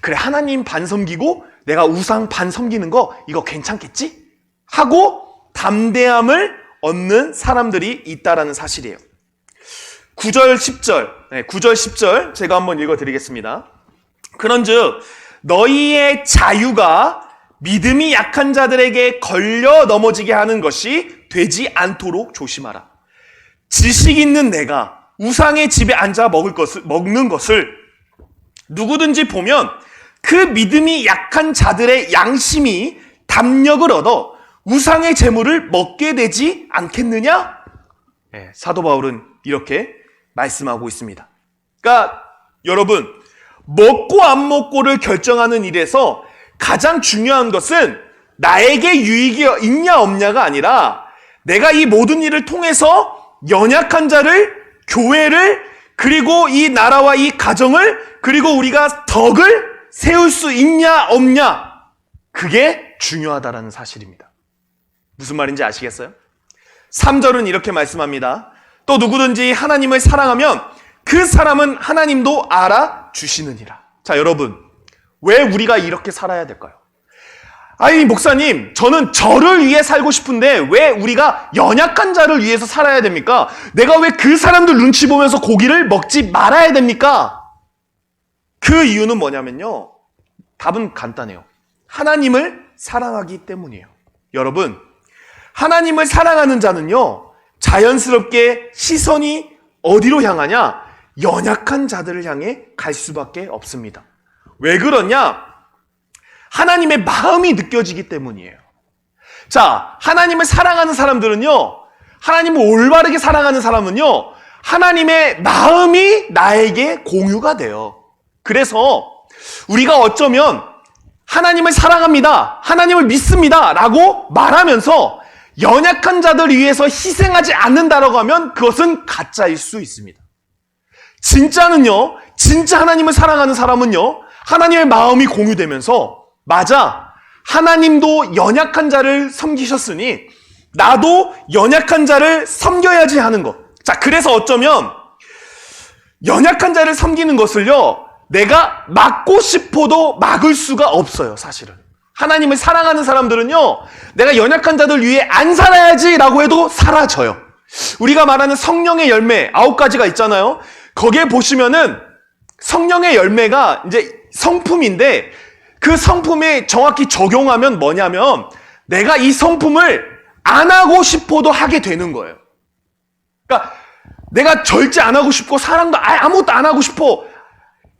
그래, 하나님 반 섬기고 내가 우상 반 섬기는 거 이거 괜찮겠지? 하고 담대함을 얻는 사람들이 있다라는 사실이에요. 9절 10절 제가 한번 읽어드리겠습니다. 그런즉 너희의 자유가 믿음이 약한 자들에게 걸려 넘어지게 하는 것이 되지 않도록 조심하라. 지식 있는 내가 우상의 집에 앉아 먹는 것을 누구든지 보면 그 믿음이 약한 자들의 양심이 담력을 얻어 우상의 재물을 먹게 되지 않겠느냐? 사도 바울은 이렇게 말씀하고 있습니다. 그러니까 여러분, 먹고 안 먹고를 결정하는 일에서 가장 중요한 것은 나에게 유익이 있냐 없냐가 아니라 내가 이 모든 일을 통해서 연약한 자를, 교회를, 그리고 이 나라와 이 가정을, 그리고 우리가 덕을 세울 수 있냐 없냐, 그게 중요하다라는 사실입니다. 무슨 말인지 아시겠어요? 3절은 이렇게 말씀합니다. 또 누구든지 하나님을 사랑하면 그 사람은 하나님도 알아주시느니라. 자, 여러분, 왜 우리가 이렇게 살아야 될까요? 아니, 목사님, 저는 저를 위해 살고 싶은데 왜 우리가 연약한 자를 위해서 살아야 됩니까? 내가 왜 그 사람들 눈치 보면서 고기를 먹지 말아야 됩니까? 그 이유는 뭐냐면요. 답은 간단해요. 하나님을 사랑하기 때문이에요. 여러분, 하나님을 사랑하는 자는요, 자연스럽게 시선이 어디로 향하냐? 연약한 자들을 향해 갈 수밖에 없습니다. 왜 그러냐? 하나님의 마음이 느껴지기 때문이에요. 자, 하나님을 사랑하는 사람들은요, 하나님을 올바르게 사랑하는 사람은요, 하나님의 마음이 나에게 공유가 돼요. 그래서 우리가 어쩌면 하나님을 사랑합니다, 하나님을 믿습니다 라고 말하면서 연약한 자들 위해서 희생하지 않는다라고 하면 그것은 가짜일 수 있습니다. 진짜는요, 진짜 하나님을 사랑하는 사람은요, 하나님의 마음이 공유되면서 맞아, 하나님도 연약한 자를 섬기셨으니 나도 연약한 자를 섬겨야지 하는 것. 자, 그래서 어쩌면 연약한 자를 섬기는 것을요, 내가 막고 싶어도 막을 수가 없어요, 사실은. 하나님을 사랑하는 사람들은요, 내가 연약한 자들 위해 안 살아야지라고 해도 사라져요. 우리가 말하는 성령의 열매 9가지가 있잖아요. 거기에 보시면은 성령의 열매가 이제 성품인데 그 성품에 정확히 적용하면 뭐냐면 내가 이 성품을 안 하고 싶어도 하게 되는 거예요. 그러니까 내가 절제 안 하고 싶고 사랑도 아무것도 안 하고 싶어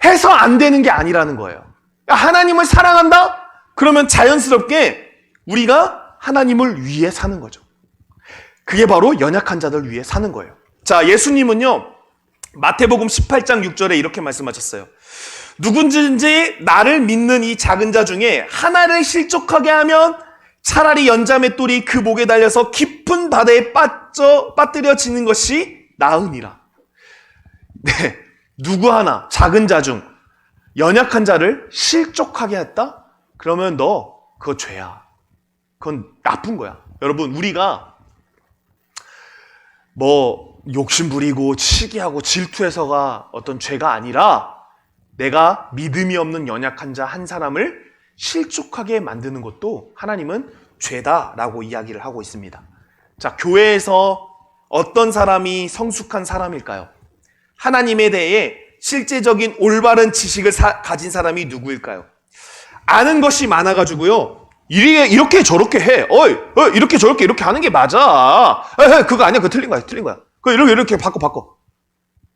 해서 안 되는 게 아니라는 거예요. 그러니까 하나님을 사랑한다? 그러면 자연스럽게 우리가 하나님을 위해 사는 거죠. 그게 바로 연약한 자들 위해 사는 거예요. 자, 예수님은요, 마태복음 18장 6절에 이렇게 말씀하셨어요. 누군지 나를 믿는 이 작은 자 중에 하나를 실족하게 하면 차라리 연자맷돌이 그 목에 달려서 깊은 바다에 빠뜨려지는 것이 나으니라. 네, 누구 하나 작은 자 중 연약한 자를 실족하게 했다? 그러면 너 그거 죄야. 그건 나쁜 거야. 여러분, 우리가 뭐 욕심 부리고 치기하고 질투해서가 어떤 죄가 아니라 내가 믿음이 없는 연약한 자 한 사람을 실족하게 만드는 것도 하나님은 죄다라고 이야기를 하고 있습니다. 자, 교회에서 어떤 사람이 성숙한 사람일까요? 하나님에 대해 실제적인 올바른 지식을 가진 사람이 누구일까요? 아는 것이 많아가지고요, 이렇게 저렇게 해. 이렇게 저렇게 이렇게 하는 게 맞아. 그거 아니야. 그거 틀린 거야. 그거 이렇게 바꿔.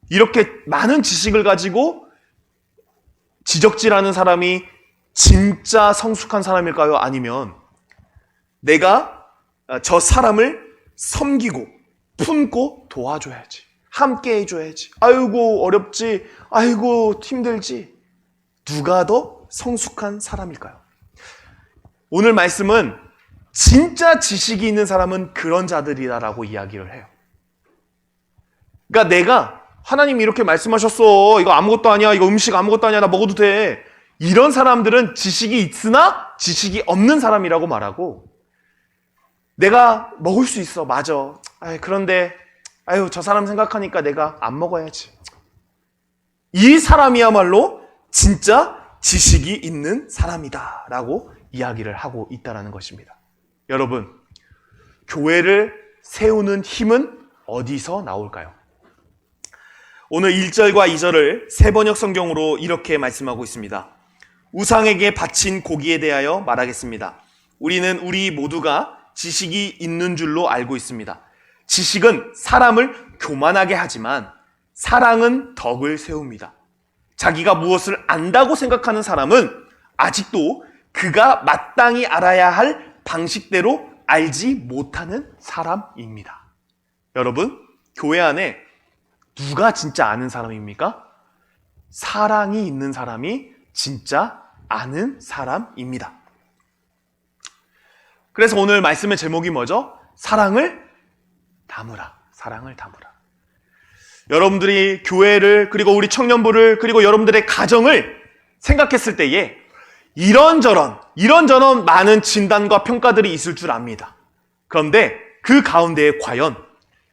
이렇게 많은 지식을 가지고 지적질하는 사람이 진짜 성숙한 사람일까요? 아니면 내가 저 사람을 섬기고 품고 도와줘야지, 함께 해줘야지, 아이고 어렵지, 아이고 힘들지, 누가 더 성숙한 사람일까요? 오늘 말씀은 진짜 지식이 있는 사람은 그런 자들이다라고 이야기를 해요. 그러니까 내가 하나님이 이렇게 말씀하셨어, 이거 아무것도 아니야, 이거 음식 아무것도 아니야, 나 먹어도 돼, 이런 사람들은 지식이 있으나 지식이 없는 사람이라고 말하고, 내가 먹을 수 있어, 맞아, 그런데 저 사람 생각하니까 내가 안 먹어야지, 이 사람이야말로 진짜 지식이 있는 사람이다 라고 이야기를 하고 있다는 것입니다. 여러분, 교회를 세우는 힘은 어디서 나올까요? 오늘 1절과 2절을 새번역 성경으로 이렇게 말씀하고 있습니다. 우상에게 바친 고기에 대하여 말하겠습니다. 우리는 우리 모두가 지식이 있는 줄로 알고 있습니다. 지식은 사람을 교만하게 하지만 사랑은 덕을 세웁니다. 자기가 무엇을 안다고 생각하는 사람은 아직도 그가 마땅히 알아야 할 방식대로 알지 못하는 사람입니다. 여러분, 교회 안에 누가 진짜 아는 사람입니까? 사랑이 있는 사람이 진짜 아는 사람입니다. 그래서 오늘 말씀의 제목이 뭐죠? 사랑을 담으라. 사랑을 담으라. 여러분들이 교회를, 그리고 우리 청년부를, 그리고 여러분들의 가정을 생각했을 때에 이런저런 많은 진단과 평가들이 있을 줄 압니다. 그런데 그 가운데에 과연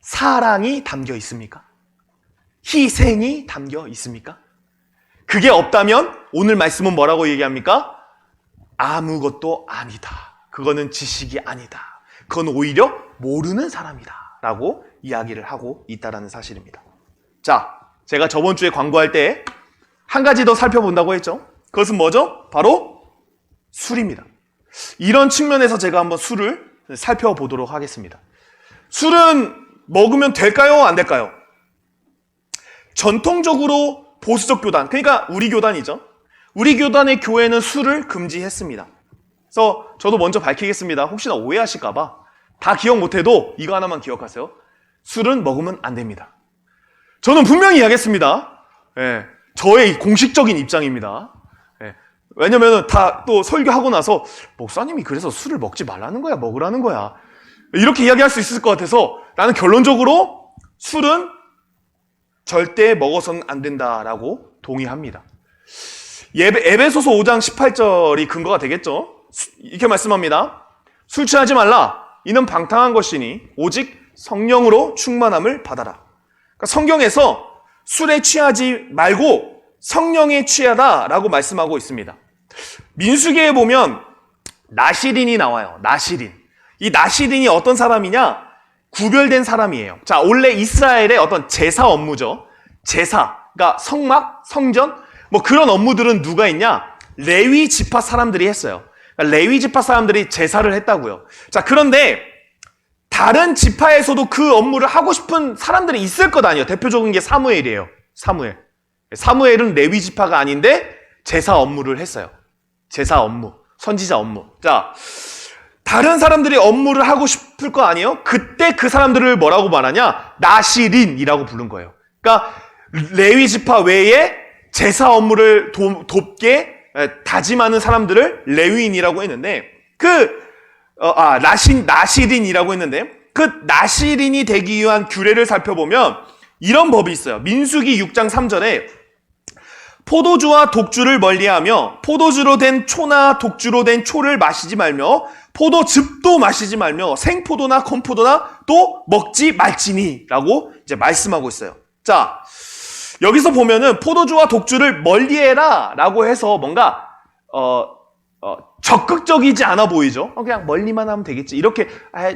사랑이 담겨 있습니까? 희생이 담겨 있습니까? 그게 없다면 오늘 말씀은 뭐라고 얘기합니까? 아무것도 아니다. 그거는 지식이 아니다. 그건 오히려 모르는 사람이다. 라고 이야기를 하고 있다는 사실입니다. 자, 제가 저번 주에 광고할 때 한 가지 더 살펴본다고 했죠. 그것은 뭐죠? 바로 술입니다. 이런 측면에서 제가 한번 술을 살펴보도록 하겠습니다. 술은 먹으면 될까요? 안 될까요? 전통적으로 보수적 교단, 그러니까 우리 교단이죠. 우리 교단의 교회는 술을 금지했습니다. 그래서 저도 먼저 밝히겠습니다. 혹시나 오해하실까봐. 다 기억 못해도 이거 하나만 기억하세요. 술은 먹으면 안 됩니다. 저는 분명히 이야기했습니다. 예, 저의 공식적인 입장입니다. 예, 왜냐면 다 또 설교하고 나서 목사님이 그래서 술을 먹지 말라는 거야, 먹으라는 거야, 이렇게 이야기할 수 있을 것 같아서 나는 결론적으로 술은 절대 먹어서는 안 된다라고 동의합니다. 에베소서 5장 18절이 근거가 되겠죠. 이렇게 말씀합니다. 술 취하지 말라. 이는 방탕한 것이니 오직 성령으로 충만함을 받아라. 그러니까 성경에서 술에 취하지 말고 성령에 취하다라고 말씀하고 있습니다. 민수기에 보면 나시린이 나와요. 나시린. 이 나시린이 어떤 사람이냐? 구별된 사람이에요. 자, 원래 이스라엘의 어떤 제사 업무죠. 제사, 그러니까 성막, 성전, 뭐 그런 업무들은 누가 있냐? 레위 지파 사람들이 했어요. 그러니까 레위 지파 사람들이 제사를 했다고요. 자, 그런데 다른 지파에서도 그 업무를 하고 싶은 사람들이 있을 것 아니에요. 대표적인 게 사무엘이에요. 사무엘은 레위 지파가 아닌데 제사 업무를 했어요. 제사 업무, 선지자 업무. 자, 다른 사람들이 업무를 하고 싶을 거 아니에요? 그때 그 사람들을 뭐라고 말하냐? 나시린이라고 부른 거예요. 그러니까 레위 지파 외에 제사 업무를 돕게 다짐하는 사람들을 레위인이라고 했는데 나시린이라고 했는데 그 나시린이 되기 위한 규례를 살펴보면 이런 법이 있어요. 민수기 6장 3절에 포도주와 독주를 멀리하며 포도주로 된 초나 독주로 된 초를 마시지 말며 포도즙도 마시지 말며 생포도나 건포도나 또 먹지 말지니 라고 이제 말씀하고 있어요. 자, 여기서 보면은 포도주와 독주를 멀리해라 라고 해서 뭔가 적극적이지 않아 보이죠? 그냥 멀리만 하면 되겠지. 이렇게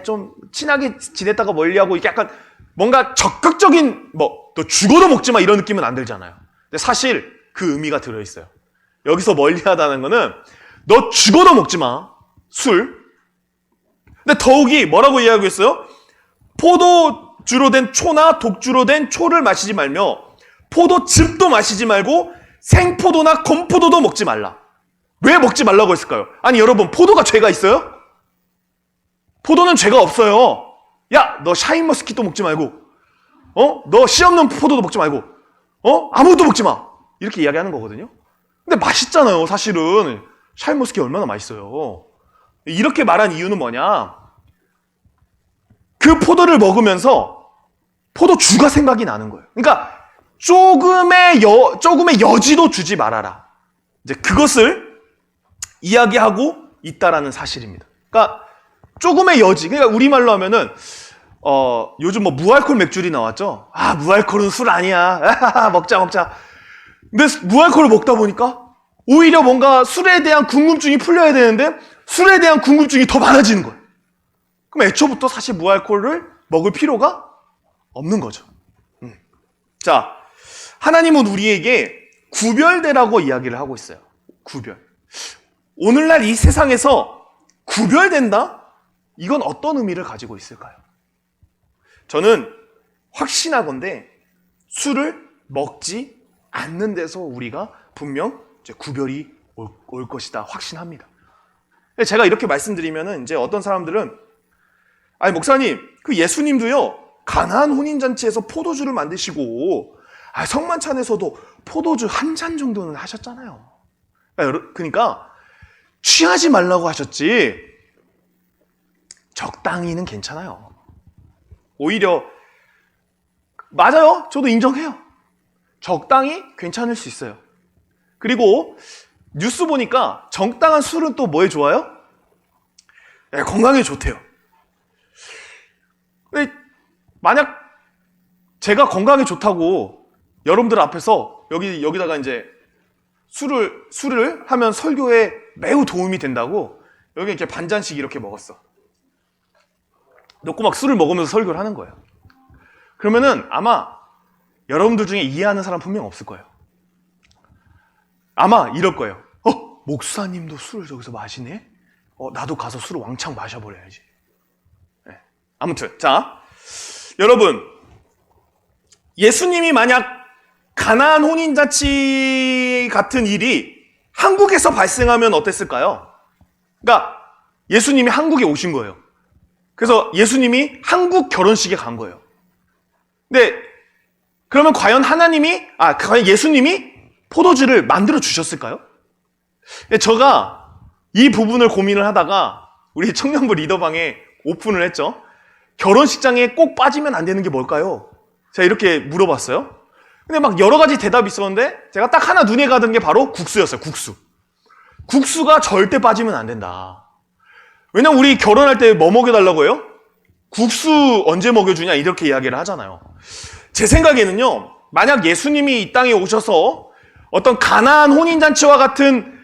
좀 친하게 지냈다가 멀리하고 이게 약간 뭔가 적극적인 너 죽어도 먹지 마 이런 느낌은 안 들잖아요. 근데 사실 그 의미가 들어있어요. 여기서 멀리하다는 거는 너 죽어도 먹지 마. 술. 근데 더욱이 뭐라고 이야기하고 있어요? 포도주로 된 초나 독주로 된 초를 마시지 말며 포도즙도 마시지 말고 생포도나 건포도도 먹지 말라. 왜 먹지 말라고 했을까요? 아니 여러분, 포도가 죄가 있어요? 포도는 죄가 없어요. 야, 너 샤인머스킷도 먹지 말고 너 씨 없는 포도도 먹지 말고 아무것도 먹지 마. 이렇게 이야기하는 거거든요. 근데 맛있잖아요. 사실은 샤인머스킷 얼마나 맛있어요. 이렇게 말한 이유는 뭐냐? 그 포도를 먹으면서 포도주가 생각이 나는 거예요. 그러니까 조금의 여지도 주지 말아라. 이제 그것을 이야기하고 있다라는 사실입니다. 그러니까 조금의 여지. 그러니까 우리말로 하면은 요즘 무알콜 맥주리 나왔죠. 무알콜은 술 아니야. 먹자. 근데 무알콜을 먹다 보니까 오히려 뭔가 술에 대한 궁금증이 풀려야 되는데 술에 대한 궁금증이 더 많아지는 거예요. 그럼 애초부터 사실 무알콜을 먹을 필요가 없는 거죠. 자, 하나님은 우리에게 구별되라고 이야기를 하고 있어요. 구별. 오늘날 이 세상에서 구별된다? 이건 어떤 의미를 가지고 있을까요? 저는 확신하건대 술을 먹지 않는 데서 우리가 분명 이제 구별이 올 것이다 확신합니다. 제가 이렇게 말씀드리면은 이제 어떤 사람들은 목사님, 그 예수님도요 가나안 혼인잔치에서 포도주를 만드시고 성만찬에서도 포도주 한 잔 정도는 하셨잖아요. 그러니까 취하지 말라고 하셨지 적당히는 괜찮아요. 오히려 맞아요. 저도 인정해요. 적당히 괜찮을 수 있어요. 그리고 뉴스 보니까 적당한 술은 또 뭐에 좋아요? 네, 건강에 좋대요. 근데 만약 제가 건강에 좋다고 여러분들 앞에서 여기다가 이제 술을 하면 설교에 매우 도움이 된다고 여기 이렇게 반잔씩 이렇게 먹었어. 놓고 막 술을 먹으면서 설교를 하는 거예요. 그러면은 아마 여러분들 중에 이해하는 사람 분명 없을 거예요. 아마 이럴 거예요. 목사님도 술을 저기서 마시네? 나도 가서 술을 왕창 마셔버려야지. 네. 아무튼, 자, 여러분, 예수님이 만약 가나안 혼인잔치 같은 일이 한국에서 발생하면 어땠을까요? 그러니까 예수님이 한국에 오신 거예요. 그래서 예수님이 한국 결혼식에 간 거예요. 근데 그러면 과연 과연 예수님이 포도주를 만들어 주셨을까요? 제가 이 부분을 고민을 하다가 우리 청년부 리더방에 오픈을 했죠. 결혼식장에 꼭 빠지면 안 되는 게 뭘까요? 제가 이렇게 물어봤어요. 근데 막 여러 가지 대답이 있었는데 제가 딱 하나 눈에 가던 게 바로 국수였어요. 국수. 국수가 절대 빠지면 안 된다. 왜냐면 우리 결혼할 때 뭐 먹여달라고 해요? 국수 언제 먹여주냐 이렇게 이야기를 하잖아요. 제 생각에는요, 만약 예수님이 이 땅에 오셔서 어떤 가나안 혼인잔치와 같은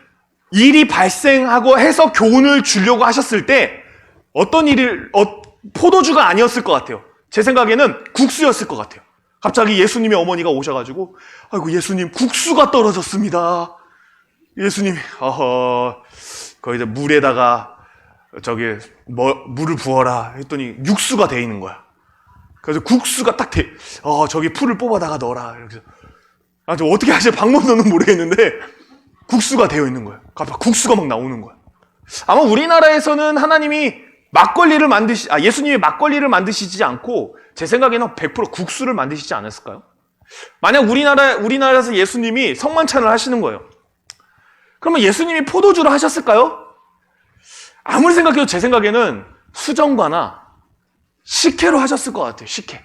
일이 발생하고 해서 교훈을 주려고 하셨을 때 포도주가 아니었을 것 같아요. 제 생각에는 국수였을 것 같아요. 갑자기 예수님의 어머니가 오셔가지고, 아이고 예수님 국수가 떨어졌습니다. 예수님이 거기다 물에다가 물을 부어라 했더니 육수가 돼 있는 거야. 그래서 국수가 딱 저기 풀을 뽑아다가 넣어라. 이렇게 어떻게 하실 방법은 모르겠는데 국수가 되어 있는 거예요. 갑자기 국수가 막 나오는 거야. 아마 우리나라에서는 예수님이 막걸리를 만드시지 않고 제 생각에는 100% 국수를 만드시지 않았을까요? 만약 우리나라에서 예수님이 성만찬을 하시는 거예요. 그러면 예수님이 포도주를 하셨을까요? 아무리 생각해도 제 생각에는 수정과나 식혜로 하셨을 것 같아요. 식혜.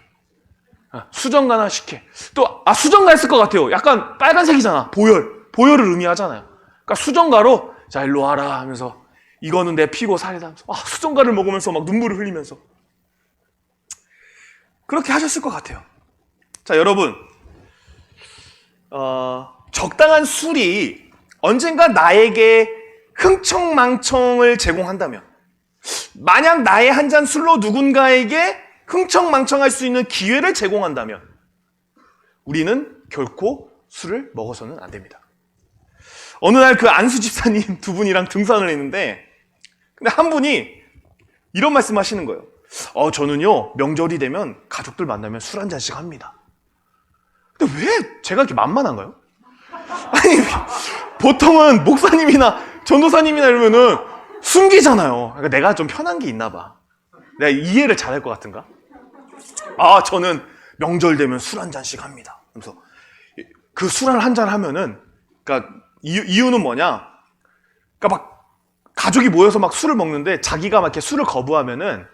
수정과나 식혜. 수정과 했을 것 같아요. 약간 빨간색이잖아. 보혈을 의미하잖아요. 그러니까 수정과로 자 일로 와라 하면서 이거는 내 피고 살이다 하면서 수정과를 먹으면서 막 눈물을 흘리면서 그렇게 하셨을 것 같아요. 자, 여러분, 적당한 술이 언젠가 나에게 흥청망청을 제공한다면, 만약 나의 한 잔 술로 누군가에게 흥청망청할 수 있는 기회를 제공한다면 우리는 결코 술을 먹어서는 안 됩니다. 어느 날 그 안수 집사님 두 분이랑 등산을 했는데 근데 한 분이 이런 말씀 하시는 거예요. 저는요 명절이 되면 가족들 만나면 술 한 잔씩 합니다. 근데 왜 제가 이렇게 만만한가요? 아니 보통은 목사님이나 전도사님이나 이러면은 숨기잖아요. 그러니까 내가 좀 편한 게 있나 봐. 내가 이해를 잘할 것 같은가? 저는 명절 되면 술 한 잔씩 합니다. 그래서 그 술 한 잔 하면은, 그러니까 이유는 뭐냐? 그러니까 막 가족이 모여서 막 술을 먹는데 자기가 막 이렇게 술을 거부하면은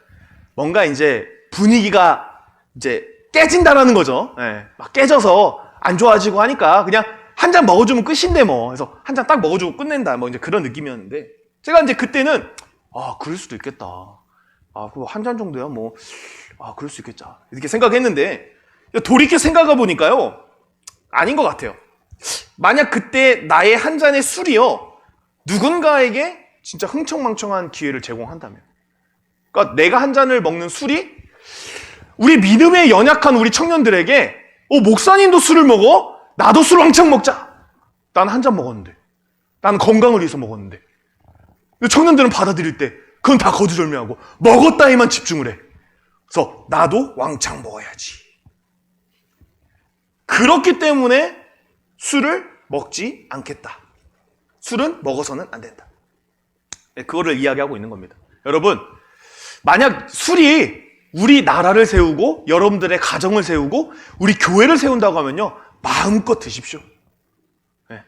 뭔가 이제 분위기가 이제 깨진다라는 거죠. 네, 막 깨져서 안 좋아지고 하니까 그냥 한 잔 먹어주면 끝인데 뭐. 그래서 한 잔 딱 먹어주고 끝낸다. 뭐 이제 그런 느낌이었는데 제가 이제 그때는 그럴 수도 있겠다. 그거 한 잔 정도야 뭐. 그럴 수 있겠다. 이렇게 생각했는데 돌이켜 생각해 보니까요. 아닌 것 같아요. 만약 그때 나의 한 잔의 술이요. 누군가에게 진짜 흥청망청한 기회를 제공한다면. 그러니까 내가 한 잔을 먹는 술이 우리 믿음에 연약한 우리 청년들에게 목사님도 술을 먹어? 나도 술 왕창 먹자. 난 한 잔 먹었는데. 나는 건강을 위해서 먹었는데. 청년들은 받아들일 때 그건 다 거두절미하고 먹었다에만 집중을 해. 그래서 나도 왕창 먹어야지. 그렇기 때문에 술을 먹지 않겠다. 술은 먹어서는 안 된다. 그거를 이야기하고 있는 겁니다. 여러분, 만약 술이 우리 나라를 세우고 여러분들의 가정을 세우고 우리 교회를 세운다고 하면요. 마음껏 드십시오. 네.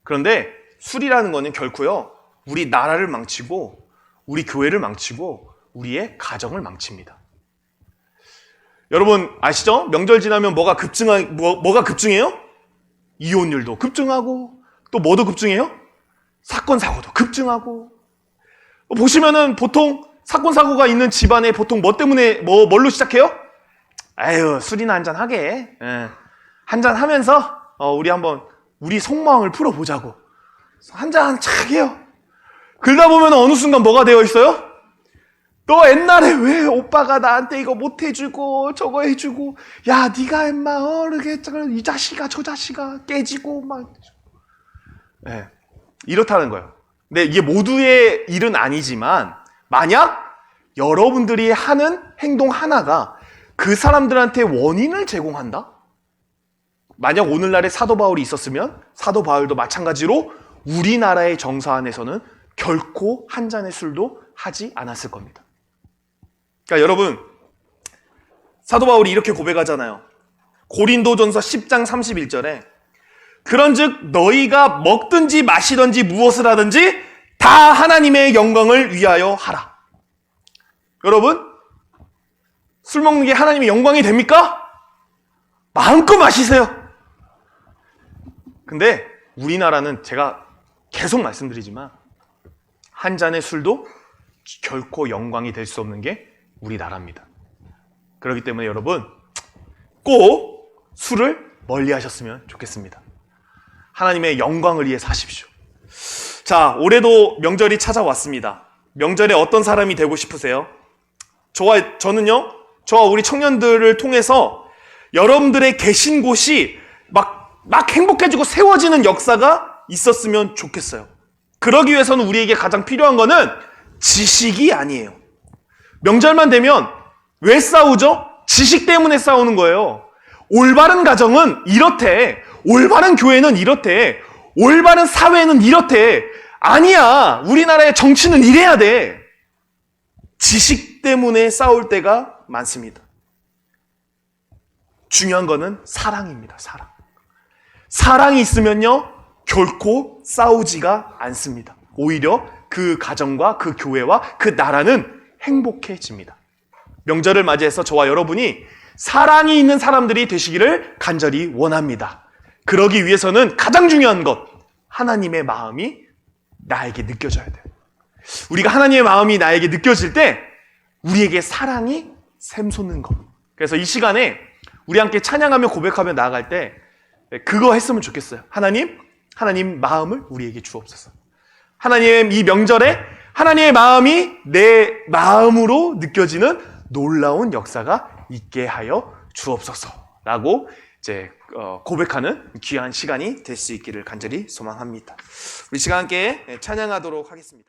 그런데 술이라는 거는 결코요. 우리 나라를 망치고 우리 교회를 망치고 우리의 가정을 망칩니다. 여러분 아시죠? 명절 지나면 뭐가 급증해요? 이혼율도 급증하고 또 뭐도 급증해요? 사건 사고도 급증하고, 보시면은 보통 사건 사고가 있는 집안에 보통 뭐 때문에 뭘로 시작해요? 아유, 술이나 한잔 하게. 한잔 하면서 우리 한번 우리 속마음을 풀어보자고 한잔 착 해요. 그러다 보면 어느 순간 뭐가 되어 있어요? 너 옛날에 왜 오빠가 나한테 이거 못 해주고 저거 해주고, 야 네가 임마 이렇게 이 자식아 저 자식아 깨지고 막 이렇다는 거예요. 근데 이게 모두의 일은 아니지만, 만약 여러분들이 하는 행동 하나가 그 사람들한테 원인을 제공한다? 만약 오늘날에 사도 바울이 있었으면 사도 바울도 마찬가지로 우리나라의 정서 안에서는 결코 한 잔의 술도 하지 않았을 겁니다. 그러니까 여러분, 사도 바울이 이렇게 고백하잖아요. 고린도전서 10장 31절에 그런즉 너희가 먹든지 마시든지 무엇을 하든지 다 하나님의 영광을 위하여 하라. 여러분, 술 먹는 게 하나님의 영광이 됩니까? 마음껏 마시세요. 근데 우리나라는 제가 계속 말씀드리지만 한 잔의 술도 결코 영광이 될 수 없는 게 우리나라입니다. 그렇기 때문에 여러분, 꼭 술을 멀리 하셨으면 좋겠습니다. 하나님의 영광을 위해 사십시오. 자, 올해도 명절이 찾아왔습니다. 명절에 어떤 사람이 되고 싶으세요? 저는요, 저와 우리 청년들을 통해서 여러분들의 계신 곳이 막 행복해지고 세워지는 역사가 있었으면 좋겠어요. 그러기 위해서는 우리에게 가장 필요한 거는 지식이 아니에요. 명절만 되면 왜 싸우죠? 지식 때문에 싸우는 거예요. 올바른 가정은 이렇대. 올바른 교회는 이렇대. 올바른 사회는 이렇대. 아니야. 우리나라의 정치는 이래야 돼. 지식 때문에 싸울 때가 많습니다. 중요한 거는 사랑입니다. 사랑. 사랑이 있으면요, 결코 싸우지가 않습니다. 오히려 그 가정과 그 교회와 그 나라는 행복해집니다. 명절을 맞이해서 저와 여러분이 사랑이 있는 사람들이 되시기를 간절히 원합니다. 그러기 위해서는 가장 중요한 것, 하나님의 마음이 나에게 느껴져야 돼요. 우리가 하나님의 마음이 나에게 느껴질 때 우리에게 사랑이 샘솟는 것. 그래서 이 시간에 우리 함께 찬양하며 고백하며 나아갈 때 그거 했으면 좋겠어요. 하나님 마음을 우리에게 주옵소서. 하나님, 이 명절에 하나님의 마음이 내 마음으로 느껴지는 놀라운 역사가 있게 하여 주옵소서라고 이제 고백하는 귀한 시간이 될 수 있기를 간절히 소망합니다. 우리 시간 함께 찬양하도록 하겠습니다.